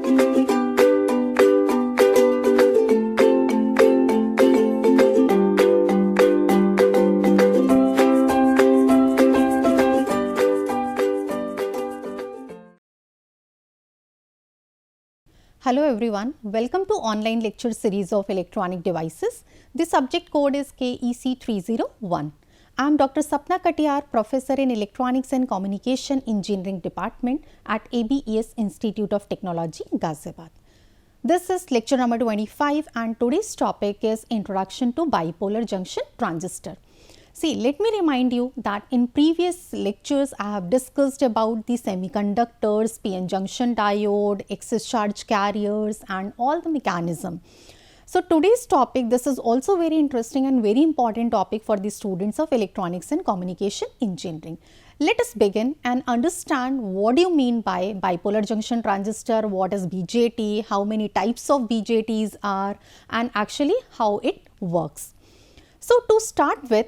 Hello everyone, welcome to online lecture series of electronic devices. The subject code is KEC 301. I am Dr. Sapna Katiyar, Professor in Electronics and Communication Engineering Department at ABES Institute of Technology, Ghaziabad. This is lecture number 25 and today's topic is Introduction to Bipolar Junction Transistor. See, let me remind you that in previous lectures I have discussed about the semiconductors, PN junction diode, excess charge carriers and all the mechanism. So today's topic, this is also very interesting and very important topic for the students of electronics and communication engineering. Let us begin and understand what do you mean by bipolar junction transistor, what is BJT, how many types of BJTs are and actually how it works. So to start with,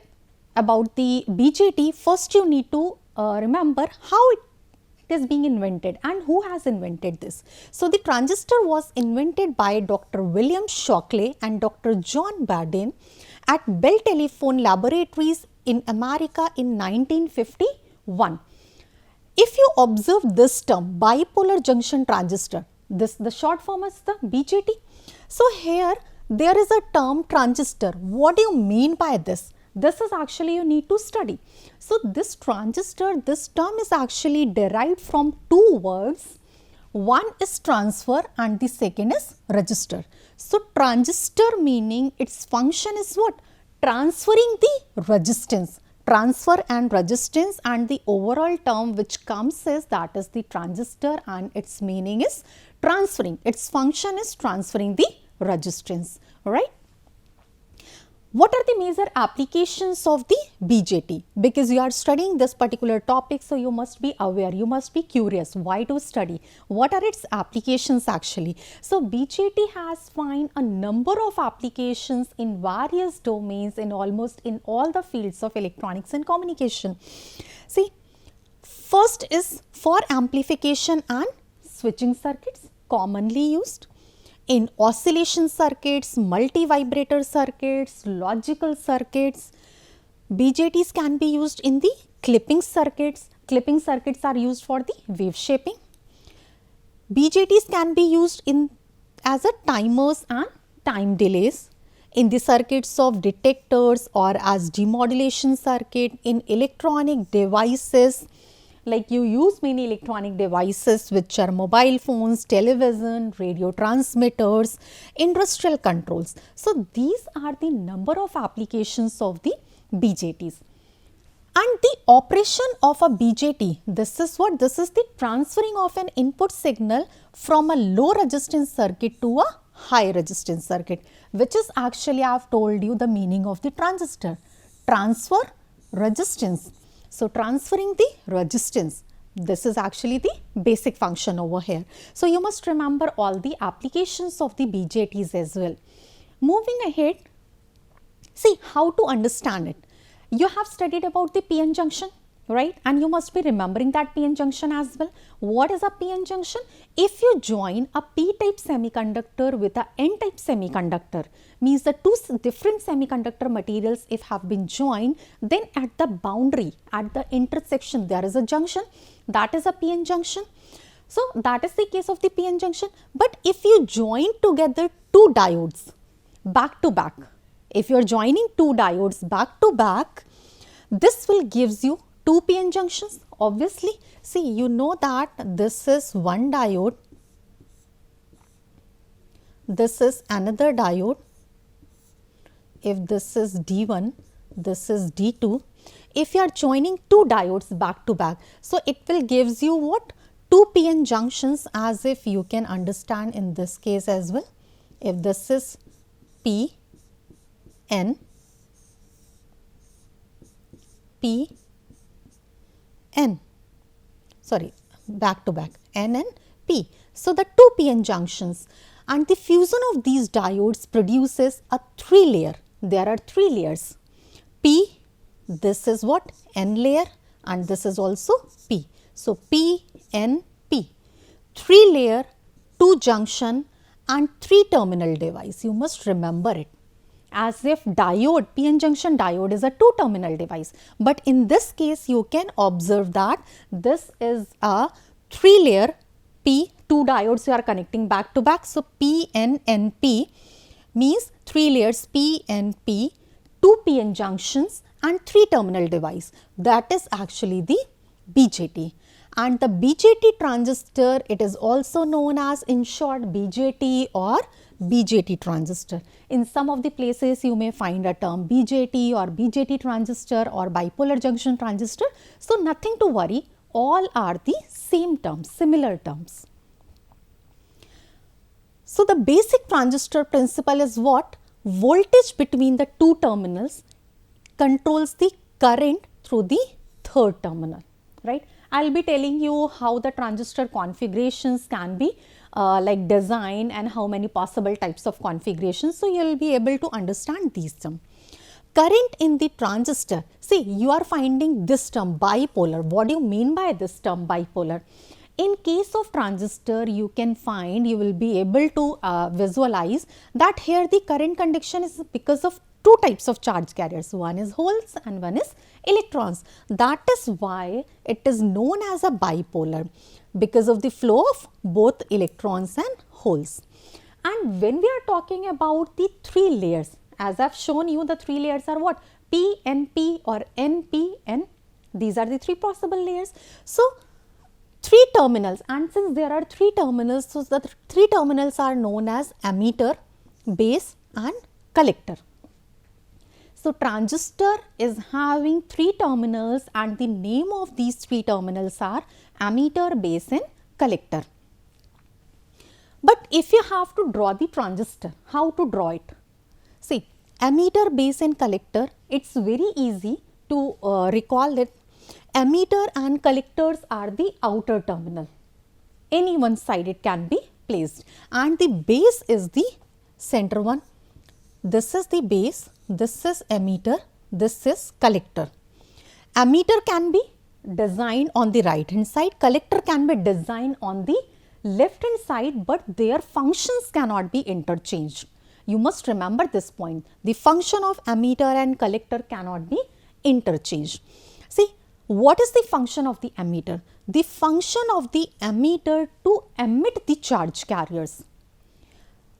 about the BJT, first you need to remember how it is being invented and who has invented this. So the transistor was invented by Dr. William Shockley and Dr. John Bardeen at Bell Telephone Laboratories in America in 1951. If you observe this term, bipolar junction transistor, the short form is the BJT. So here there is a term transistor. What do you mean by this? This is actually you need to study. So this transistor, this term is actually derived from two words. One is transfer and the second is register. So transistor meaning its function is what? Transferring the resistance. Transfer and resistance, and the overall term which comes is that is the transistor and its meaning is transferring. Its function is transferring the resistance, right? What are the major applications of the BJT? Because you are studying this particular topic, so you must be aware, you must be curious why to study, what are its applications actually. So BJT has found a number of applications in various domains in almost in all the fields of electronics and communication. See, first is for amplification and switching circuits, commonly used. In oscillation circuits, multi-vibrator circuits, logical circuits, BJTs can be used in the clipping circuits. Clipping circuits are used for the wave shaping. BJTs can be used in as a timers and time delays in the circuits of detectors or as demodulation circuit in electronic devices. Like you use many electronic devices which are mobile phones, television, radio transmitters, industrial controls. So these are the number of applications of the BJTs. And the operation of a BJT, this is what? This is the transferring of an input signal from a low resistance circuit to a high resistance circuit, which is actually I have told you the meaning of the transistor. Transfer resistance. So transferring the resistance, this is actually the basic function over here. So you must remember all the applications of the BJTs as well. Moving ahead, see how to understand it. You have studied about the PN junction, right? And you must be remembering that PN junction as well. What is a PN junction? If you join a p-type semiconductor with a n-type semiconductor, means the two different semiconductor materials if have been joined, then at the boundary, at the intersection, there is a junction, that is a PN junction. So that is the case of the PN junction. But if you join together two diodes back to back, if you are joining two diodes back to back, this will gives you two PN junctions. Obviously, see, you know that this is one diode, this is another diode. If this is D1, this is D2. If you are joining two diodes back to back, so it will gives you what? Two PN junctions, as if you can understand in this case as well. If this is P, N, P, N, sorry, back to back, N and P. So the two PN junctions, and the fusion of these diodes produces a three layer. There are three layers. P, this is what? N layer, and this is also P. So P, N, P. Three layer two junction and three terminal device. You must remember it. As if diode, PN junction diode is a two terminal device. But in this case, you can observe that this is a three layer P, two diodes you are connecting back to back. So, PNNP means three layers PNP, two PN junctions and three terminal device. That is actually the BJT. And the BJT transistor, it is also known as in short BJT or BJT transistor. In some of the places you may find a term BJT or BJT transistor or bipolar junction transistor. So, nothing to worry, all are the same terms, similar terms. So, the basic transistor principle is what? Voltage between the two terminals controls the current through the third terminal, right. I will be telling you how the transistor configurations can be like design and how many possible types of configurations. So, you will be able to understand these terms. Current in the transistor, see you are finding this term bipolar. What do you mean by this term bipolar? In case of transistor, you can find, you will be able to visualize that here the current conduction is because of two types of charge carriers. One is holes and one is electrons. That is why it is known as a bipolar, because of the flow of both electrons and holes. And when we are talking about the three layers, as I have shown you, the three layers are what? PNP or NPN. These are the three possible layers. So, three terminals, and since there are three terminals, so the three terminals are known as ammeter, base and collector. So, transistor is having three terminals and the name of these three terminals are ammeter, base and collector. But if you have to draw the transistor, how to draw it? See, ammeter, base and collector, it is very easy to recall that ammeter and collectors are the outer terminal. Any one side it can be placed, and the base is the center one. This is the base, this is ammeter, this is collector. Ammeter can be designed on the right hand side, collector can be designed on the left hand side, but their functions cannot be interchanged. You must remember this point. The function of ammeter and collector cannot be interchanged. See, what is the function of the ammeter? The function of the ammeter to emit the charge carriers.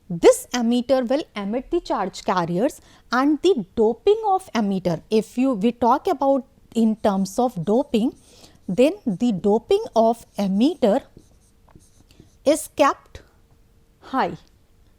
This ammeter will emit the charge carriers, and the doping of ammeter, if we talk about in terms of doping, then the doping of ammeter is kept high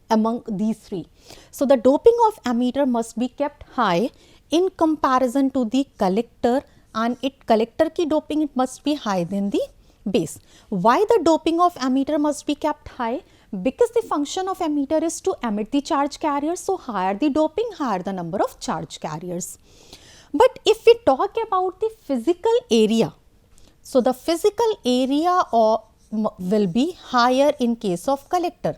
among these three. So, the doping of ammeter must be kept high in comparison to the collector, and collector ki doping it must be higher than the base. Why the doping of ammeter must be kept high? Because the function of ammeter is to emit the charge carriers. So, higher the doping, higher the number of charge carriers. But if we talk about the physical area, so the physical area will be higher in case of collector.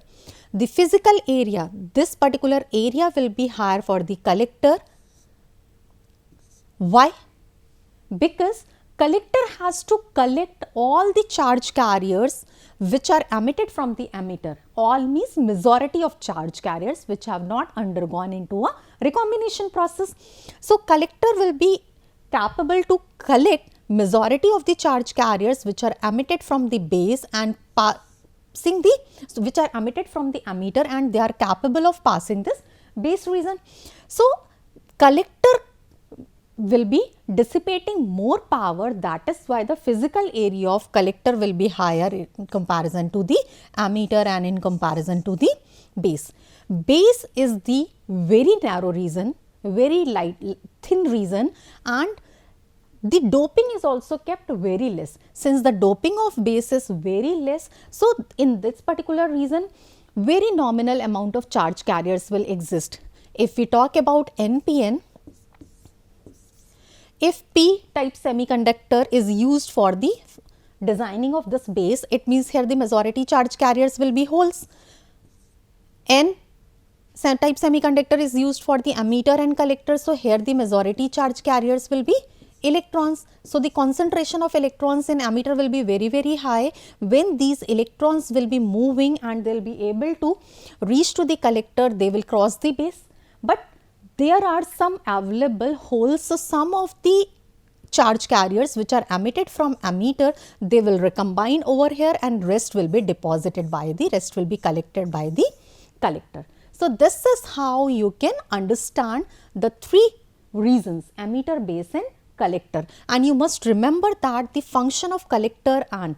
The physical area, this particular area will be higher for the collector. Why? Because collector has to collect all the charge carriers which are emitted from the ammeter. All means majority of charge carriers which have not undergone into a recombination process. So, collector will be capable to collect majority of the charge carriers which are emitted from the base and which are emitted from the ammeter, and they are capable of passing this base region. So, collector will be dissipating more power, that is why the physical area of collector will be higher in comparison to the ammeter and in comparison to the base. Base is the very narrow region, very thin region, and the doping is also kept very less. Since the doping of base is very less, so in this particular region, very nominal amount of charge carriers will exist. If we talk about NPN, if P type semiconductor is used for the designing of this base, it means here the majority charge carriers will be holes. N type semiconductor is used for the ammeter and collector, so here the majority charge carriers will be electrons. So the concentration of electrons in emitter will be very, very high. When these electrons will be moving and they will be able to reach to the collector, they will cross the base. But there are some available holes. So some of the charge carriers which are emitted from emitter, they will recombine over here and rest will be deposited by the, rest will be collected by the collector. So this is how you can understand the three reasons, emitter, base and collector, and you must remember that the function of collector and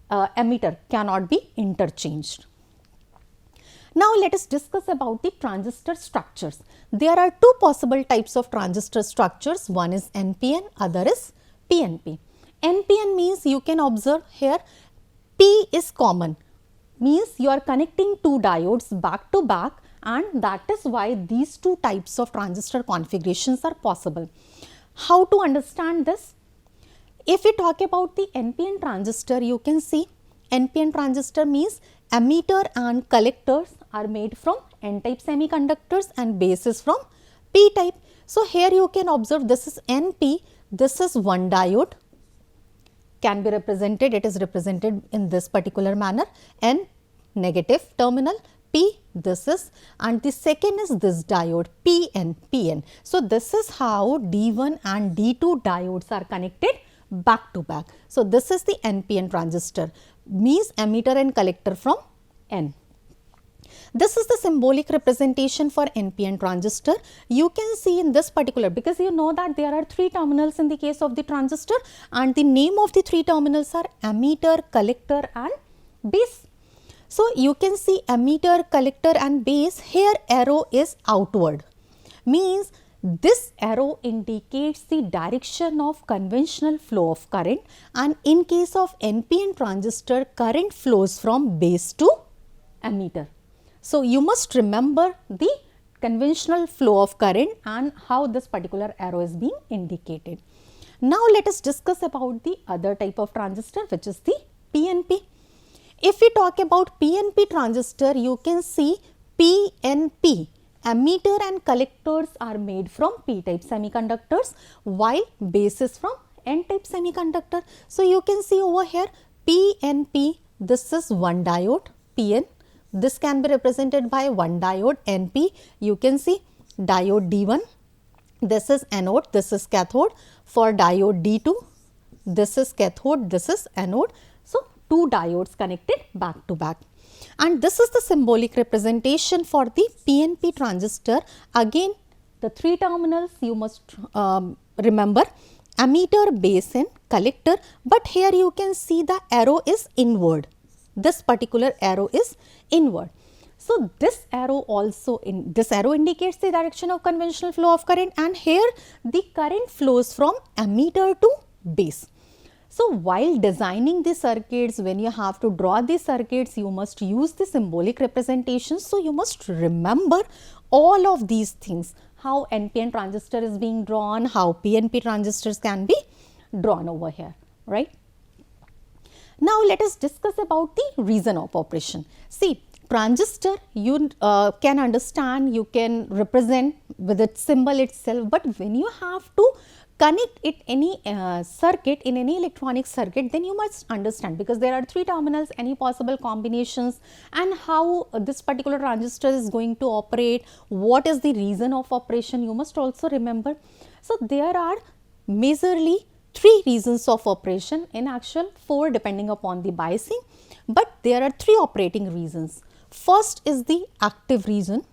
emitter cannot be interchanged. Now let us discuss about the transistor structures. There are two possible types of transistor structures, one is NPN, other is PNP. NPN means you can observe here P is common, means you are connecting two diodes back to back, and that is why these two types of transistor configurations are possible. How to understand this? If we talk about the NPN transistor, you can see NPN transistor means emitter and collectors are made from N-type semiconductors and base is from P-type. So here you can observe this is NP, this is one diode, can be represented, it is represented in this particular manner, N negative terminal, P this is, and the second is this diode PN. So this is how D1 and D2 diodes are connected back to back. So this is the NPN transistor, means emitter and collector from N. This is the symbolic representation for NPN transistor. You can see in this particular, because you know that there are three terminals in the case of the transistor, and the name of the three terminals are emitter, collector and base. So you can see emitter, collector and base. Here arrow is outward, means this arrow indicates the direction of conventional flow of current, and in case of NPN transistor, current flows from base to emitter. So you must remember the conventional flow of current and how this particular arrow is being indicated. Now let us discuss about the other type of transistor, which is the PNP. If we talk about PNP transistor, you can see PNP, emitter and collectors are made from P-type semiconductors, while base is from N-type semiconductor. So you can see over here PNP, this is one diode PN, this can be represented by one diode NP. You can see diode D1, this is anode, this is cathode. For diode D2, this is cathode, this is anode. So two diodes connected back to back. And this is the symbolic representation for the PNP transistor. Again, the three terminals you must remember, emitter, base and collector, but here you can see the arrow is inward. This particular arrow is inward. So this arrow also, this arrow indicates the direction of conventional flow of current, and here the current flows from emitter to base. So while designing the circuits, when you have to draw the circuits, you must use the symbolic representations. So you must remember all of these things, how NPN transistor is being drawn, how PNP transistors can be drawn over here, right? Now let us discuss about the reason of operation. See, transistor you can understand, you can represent with its symbol itself, but when you have to connect it any circuit in any electronic circuit, then you must understand, because there are three terminals, any possible combinations, and how this particular transistor is going to operate, what is the reason of operation, you must also remember. So there are majorly three reasons of operation, in actual four depending upon the biasing, but there are three operating reasons. First is the active reason.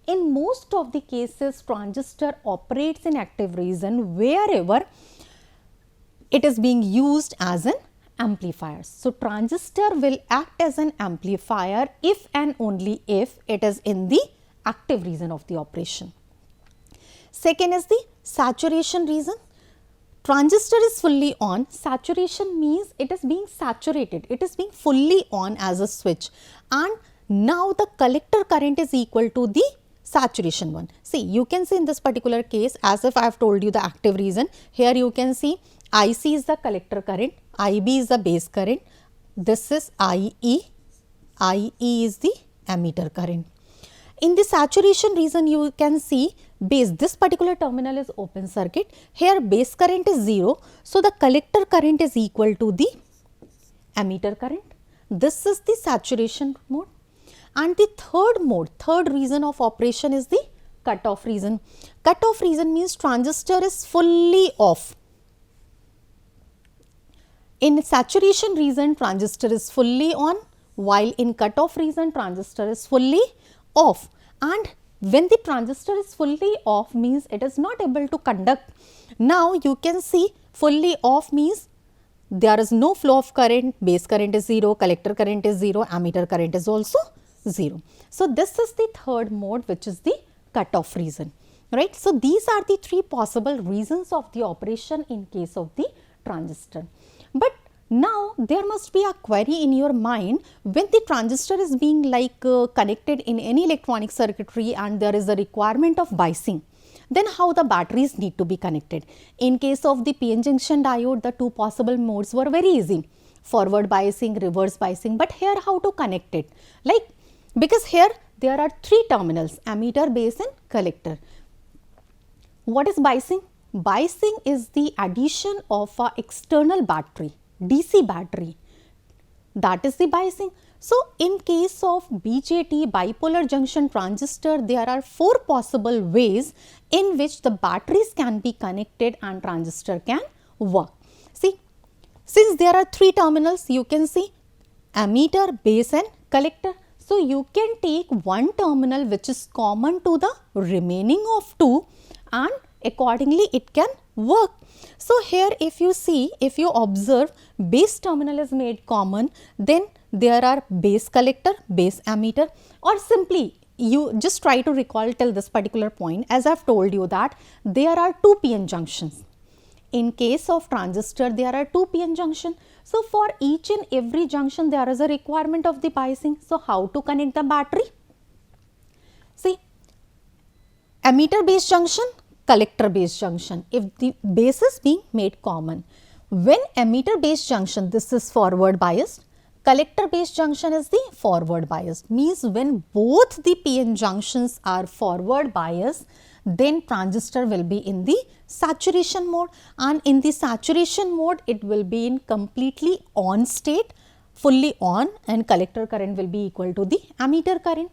In most of the cases, transistor operates in active region wherever it is being used as an amplifier. So transistor will act as an amplifier if and only if it is in the active region of the operation. Second is the saturation region. Transistor is fully on. Saturation means it is being saturated, it is being fully on as a switch, and now the collector current is equal to the saturation one. See, you can see in this particular case, as if I have told you the active region, here you can see IC is the collector current, IB is the base current, this is IE is the emitter current. In the saturation region, you can see base, this particular terminal is open circuit, here base current is 0, so the collector current is equal to the ammeter current. This is the saturation mode. And the third reason of operation is the cutoff reason. Cutoff reason means transistor is fully off. In saturation region, transistor is fully on, while in cutoff region, transistor is fully off. And when the transistor is fully off means it is not able to conduct. Now you can see fully off means there is no flow of current, base current is 0, collector current is 0, ammeter current is also 0. So this is the third mode, which is the cutoff region, right. So these are the three possible reasons of the operation in case of the transistor. But now there must be a query in your mind, when the transistor is being connected in any electronic circuitry and there is a requirement of biasing, then how the batteries need to be connected. In case of the PN junction diode, the two possible modes were very easy, forward biasing, reverse biasing. But here how to connect it? Because here there are three terminals, ammeter, base and collector. What is biasing? Biasing is the addition of an external battery, DC battery, that is the biasing. So in case of BJT, bipolar junction transistor, there are four possible ways in which the batteries can be connected and transistor can work. See, since there are three terminals, you can see ammeter, base and collector. So you can take one terminal which is common to the remaining of two, and accordingly it can work. So here if you see, if you observe, base terminal is made common, then there are base collector, base ammeter, or simply you just try to recall till this particular point, as I have told you that there are two PN junctions. In case of transistor, there are two PN junction. So for each and every junction there is a requirement of the biasing. So how to connect the battery? See, ammeter base junction, collector base junction, if the base is being made common. When ammeter base junction, this is forward biased, collector base junction is the forward biased, means when both the PN junctions are forward biased, then transistor will be in the saturation mode, and in the saturation mode it will be in completely on state, fully on, and collector current will be equal to the ammeter current.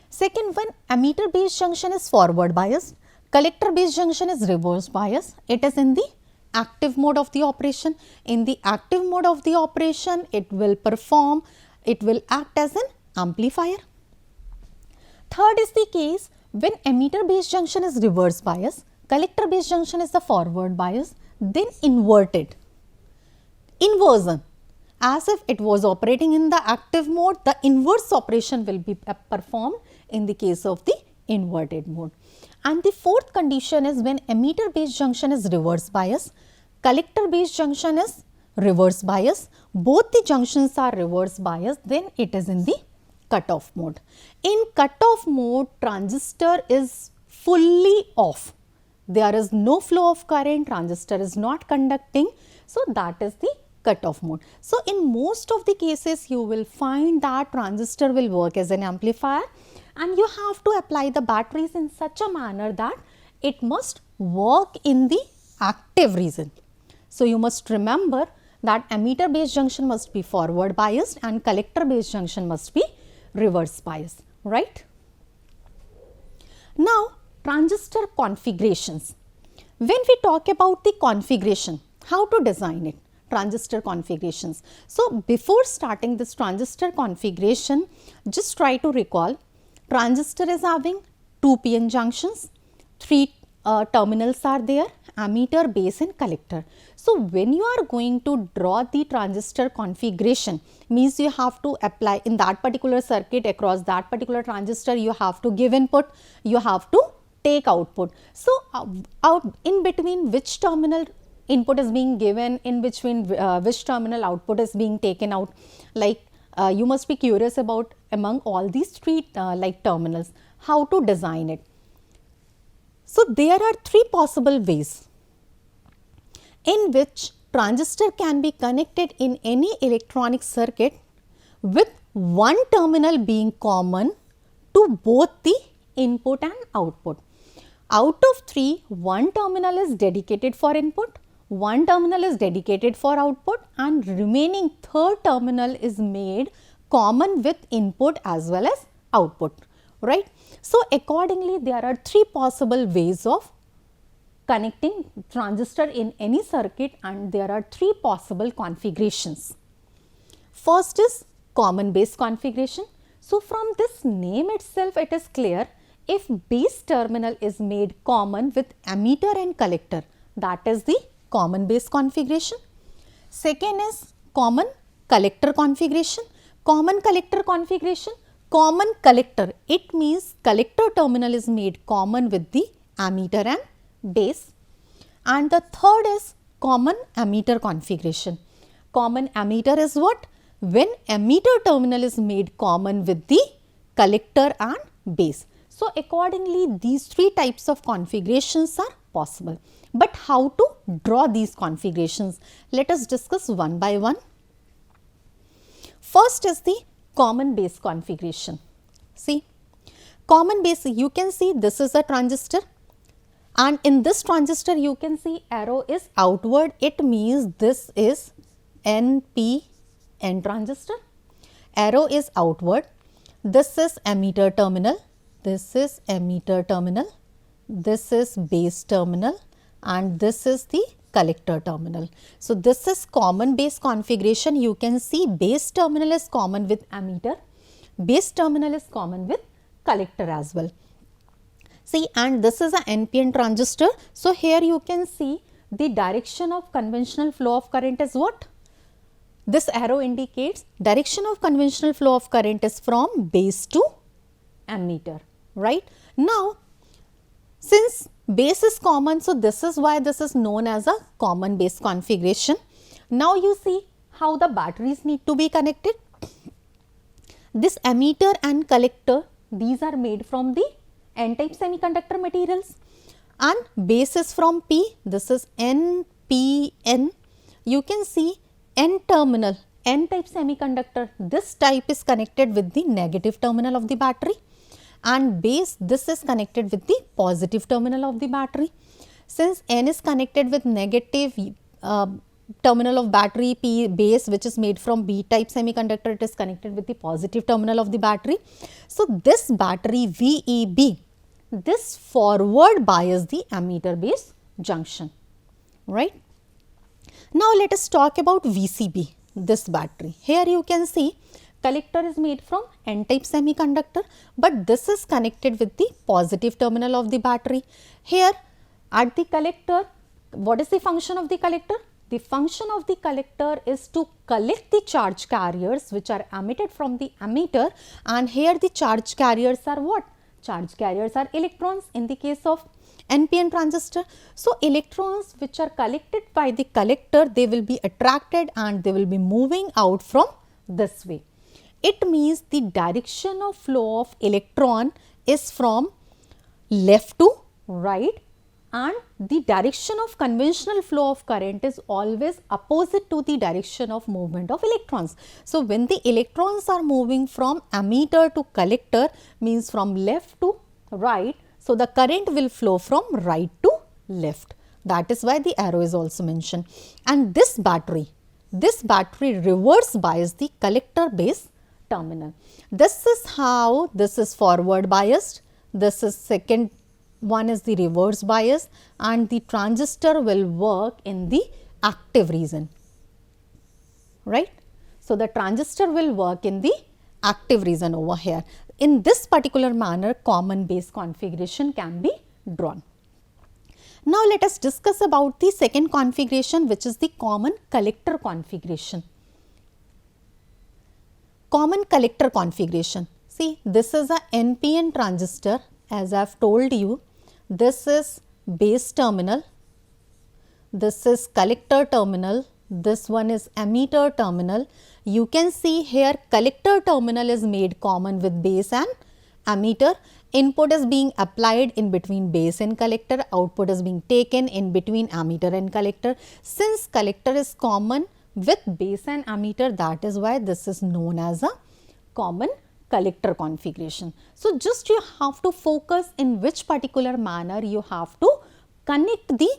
Second, when ammeter base junction is forward biased, collector base junction is reverse bias, it is in the active mode of the operation. In the active mode of the operation, it will act as an amplifier. Third is the case when ammeter base junction is reverse bias, collector base junction is the forward bias, then inverted. Inversion, as if it was operating in the active mode, the inverse operation will be performed in the case of the inverted mode. And the fourth condition is when ammeter base junction is reverse bias, collector base junction is reverse bias, both the junctions are reverse bias, then it is in the cutoff mode. In cutoff mode, transistor is fully off. There is no flow of current, transistor is not conducting, so that is the cutoff mode. So in most of the cases, you will find that transistor will work as an amplifier, and you have to apply the batteries in such a manner that it must work in the active region. So you must remember that ammeter base junction must be forward biased and collector base junction must be reverse biased, right? Now transistor configurations. When we talk about the configuration, how to design it, transistor configurations. So before starting this transistor configuration, just try to recall, transistor is having two PN junctions, three terminals are there, ammeter, base and collector. So when you are going to draw the transistor configuration, means you have to apply in that particular circuit across that particular transistor, you have to give input, you have to take output. So out in between which terminal input is being given, in between which terminal output is being taken out, you must be curious about among all these three terminals, how to design it. So there are three possible ways in which transistor can be connected in any electronic circuit with one terminal being common to both the input and output. Out of 3, one terminal is dedicated for input, one terminal is dedicated for output, and remaining third terminal is made common with input as well as output, right. So, accordingly there are 3 possible ways of connecting transistor in any circuit, and there are 3 possible configurations. First is common base configuration. So, from this name itself it is clear, if base terminal is made common with emitter and collector, that is the common base configuration. Second is common collector configuration. Common collector configuration, common collector, it means collector terminal is made common with the emitter and base. And the third is common emitter configuration. Common emitter is what? When emitter terminal is made common with the collector and base. So, accordingly these 3 types of configurations are possible. But how to draw these configurations? Let us discuss one by one. First is the common base configuration. See, common base, you can see this is a transistor, and in this transistor you can see arrow is outward, it means this is NPN transistor, arrow is outward, this is emitter terminal, this is emitter terminal, this is base terminal, and this is the collector terminal. So, this is common base configuration. You can see base terminal is common with emitter, base terminal is common with collector as well. See, and this is a NPN transistor. So, here you can see the direction of conventional flow of current is what? This arrow indicates direction of conventional flow of current is from base to emitter, right. Now, since base is common, so this is why this is known as a common base configuration. Now, you see how the batteries need to be connected. This emitter and collector, these are made from the N-type semiconductor materials, and base is from P, this is NPN. You can see N terminal, N-type semiconductor, this type is connected with the negative terminal of the battery, and base, this is connected with the positive terminal of the battery. Since N is connected with negative terminal of battery, P base which is made from B type semiconductor, it is connected with the positive terminal of the battery. So, this battery VEB, this forward bias the emitter base junction, right. Now, let us talk about VCB, this battery. Here you can see collector is made from N-type semiconductor, but this is connected with the positive terminal of the battery. Here at the collector, what is the function of the collector? The function of the collector is to collect the charge carriers which are emitted from the emitter, and here the charge carriers are what? Charge carriers are electrons in the case of NPN transistor. So, electrons which are collected by the collector, they will be attracted and they will be moving out from this way. It means the direction of flow of electron is from left to right, and the direction of conventional flow of current is always opposite to the direction of movement of electrons. So, when the electrons are moving from emitter to collector, means from left to right, so the current will flow from right to left. That is why the arrow is also mentioned. And this battery reverse bias the collector base terminal. This is how this is forward biased, this is second one is the reverse bias, and the transistor will work in the active region, right. So, the transistor will work in the active region over here. In this particular manner, common base configuration can be drawn. Now, let us discuss about the second configuration, which is the common collector configuration. Common collector configuration. See, this is a NPN transistor, as I have told you. This is base terminal, this is collector terminal, this one is emitter terminal. You can see here collector terminal is made common with base and emitter. Input is being applied in between base and collector, output is being taken in between emitter and collector. Since collector is common with base and emitter, that is why this is known as a common collector configuration. So just you have to focus in which particular manner you have to connect the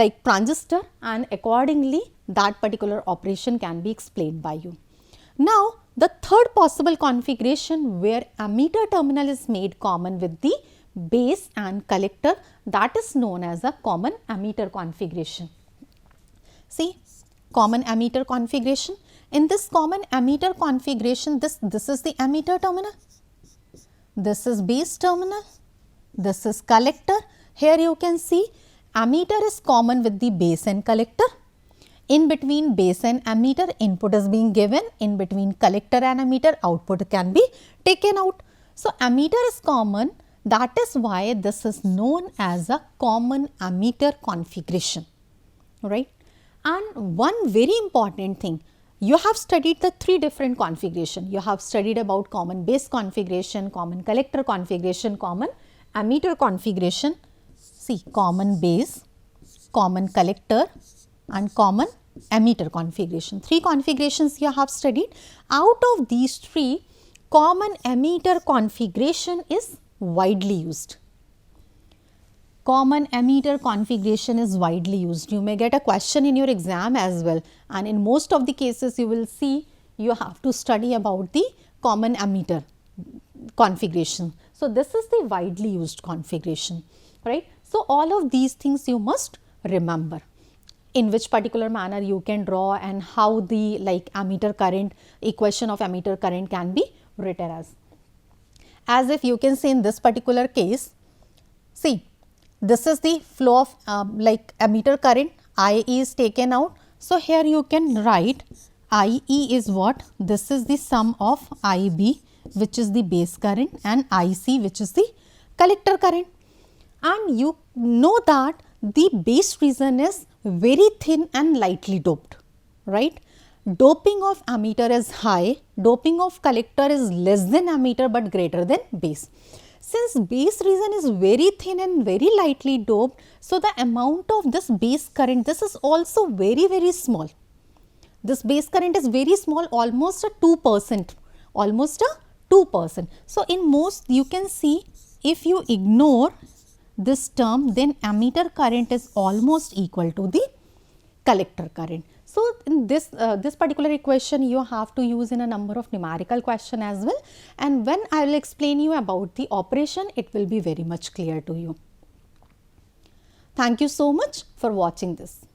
like transistor, and accordingly that particular operation can be explained by you. Now the third possible configuration where ammeter terminal is made common with the base and collector, that is known as a common ammeter configuration. See, common ammeter configuration. In this common ammeter configuration, this is the ammeter terminal, this is base terminal, this is collector. Here you can see ammeter is common with the base and collector. In between base and ammeter, input is being given. In between collector and ammeter, output can be taken out. So ammeter is common. That is why this is known as a common ammeter configuration, right? And one very important thing, you have studied the three different configuration. You have studied about common base configuration, common collector configuration, common ammeter configuration. See, common base, common collector and common ammeter configuration. Three configurations you have studied. Out of these three, common ammeter configuration is widely used. Common ammeter configuration is widely used. You may get a question in your exam as well, and in most of the cases you will see you have to study about the common ammeter configuration. So this is the widely used configuration, right? So all of these things you must remember, in which particular manner you can draw and how the like ammeter current, equation of ammeter current can be written as if you can say in this particular case, see, this is the flow of like ammeter current, IE is taken out. So here you can write IE is what? This is the sum of IB, which is the base current, and IC, which is the collector current. And you know that the base region is very thin and lightly doped, right? Doping of ammeter is high, doping of collector is less than ammeter but greater than base. Since base region is very thin and very lightly doped, so the amount of this base current, this is also very small. This base current is very small, almost a 2%, almost a 2%. So in most you can see, if you ignore this term, then ammeter current is almost equal to the collector current. So in this particular equation you have to use in a number of numerical question as well, and when I will explain you about the operation, it will be very much clear to you. Thank you so much for watching this.